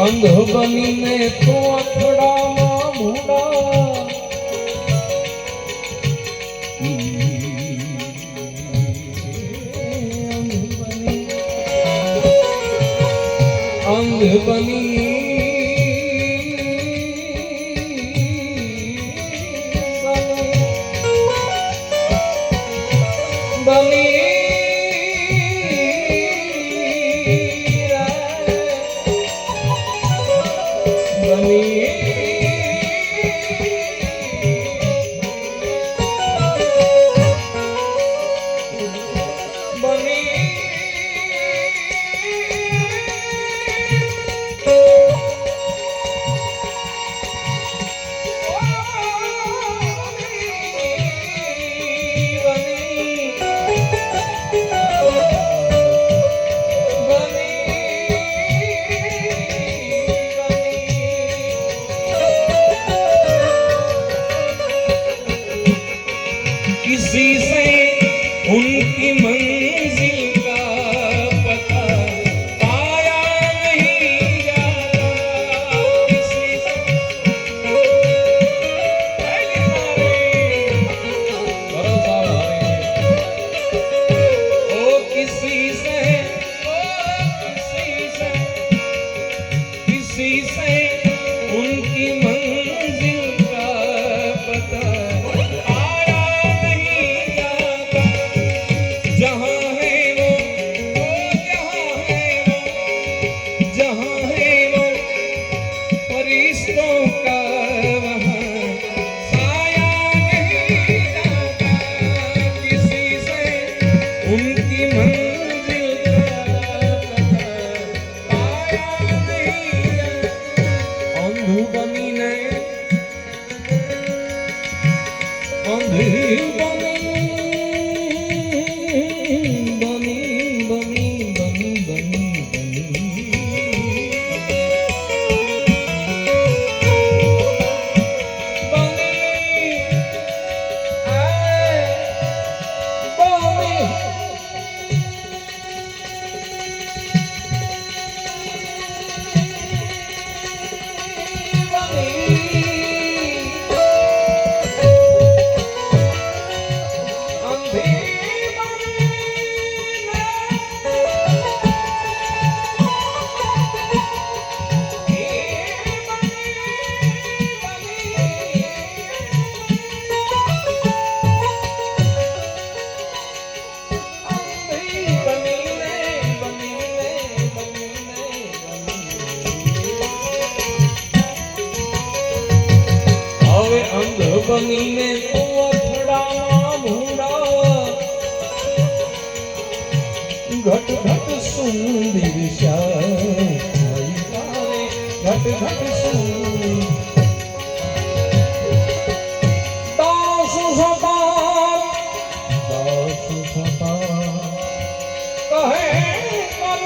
અંધ બનીને તો અથડામાં મૂડા અંધ બની किसी से उनकी मंजिल का पता पाया नहीं जाता किसी से ओ किसी से उनकी मंजिल का पता બનીને તો અથડામાં મૂડા ઘટ ઘટ સુંદર ઘટ ઘટ સુંદર દાસ સપા કહે કર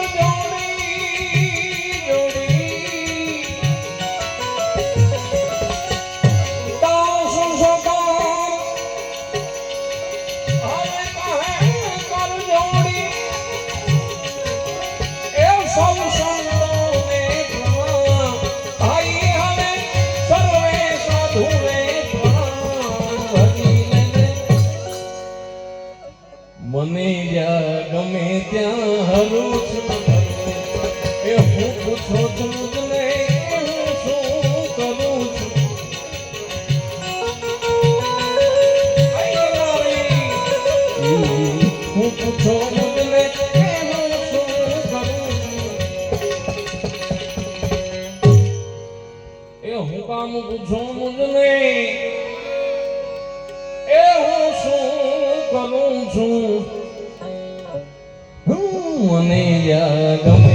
મને યા ગમે ત્યાં હરું છું એ હું પૂછો છું ને હું શું કરું છું હું પૂછો મુજને કે હું શું કરું છું એ હું કામ પૂછો મુજને એ હું શું કરું છું મને યા ગમે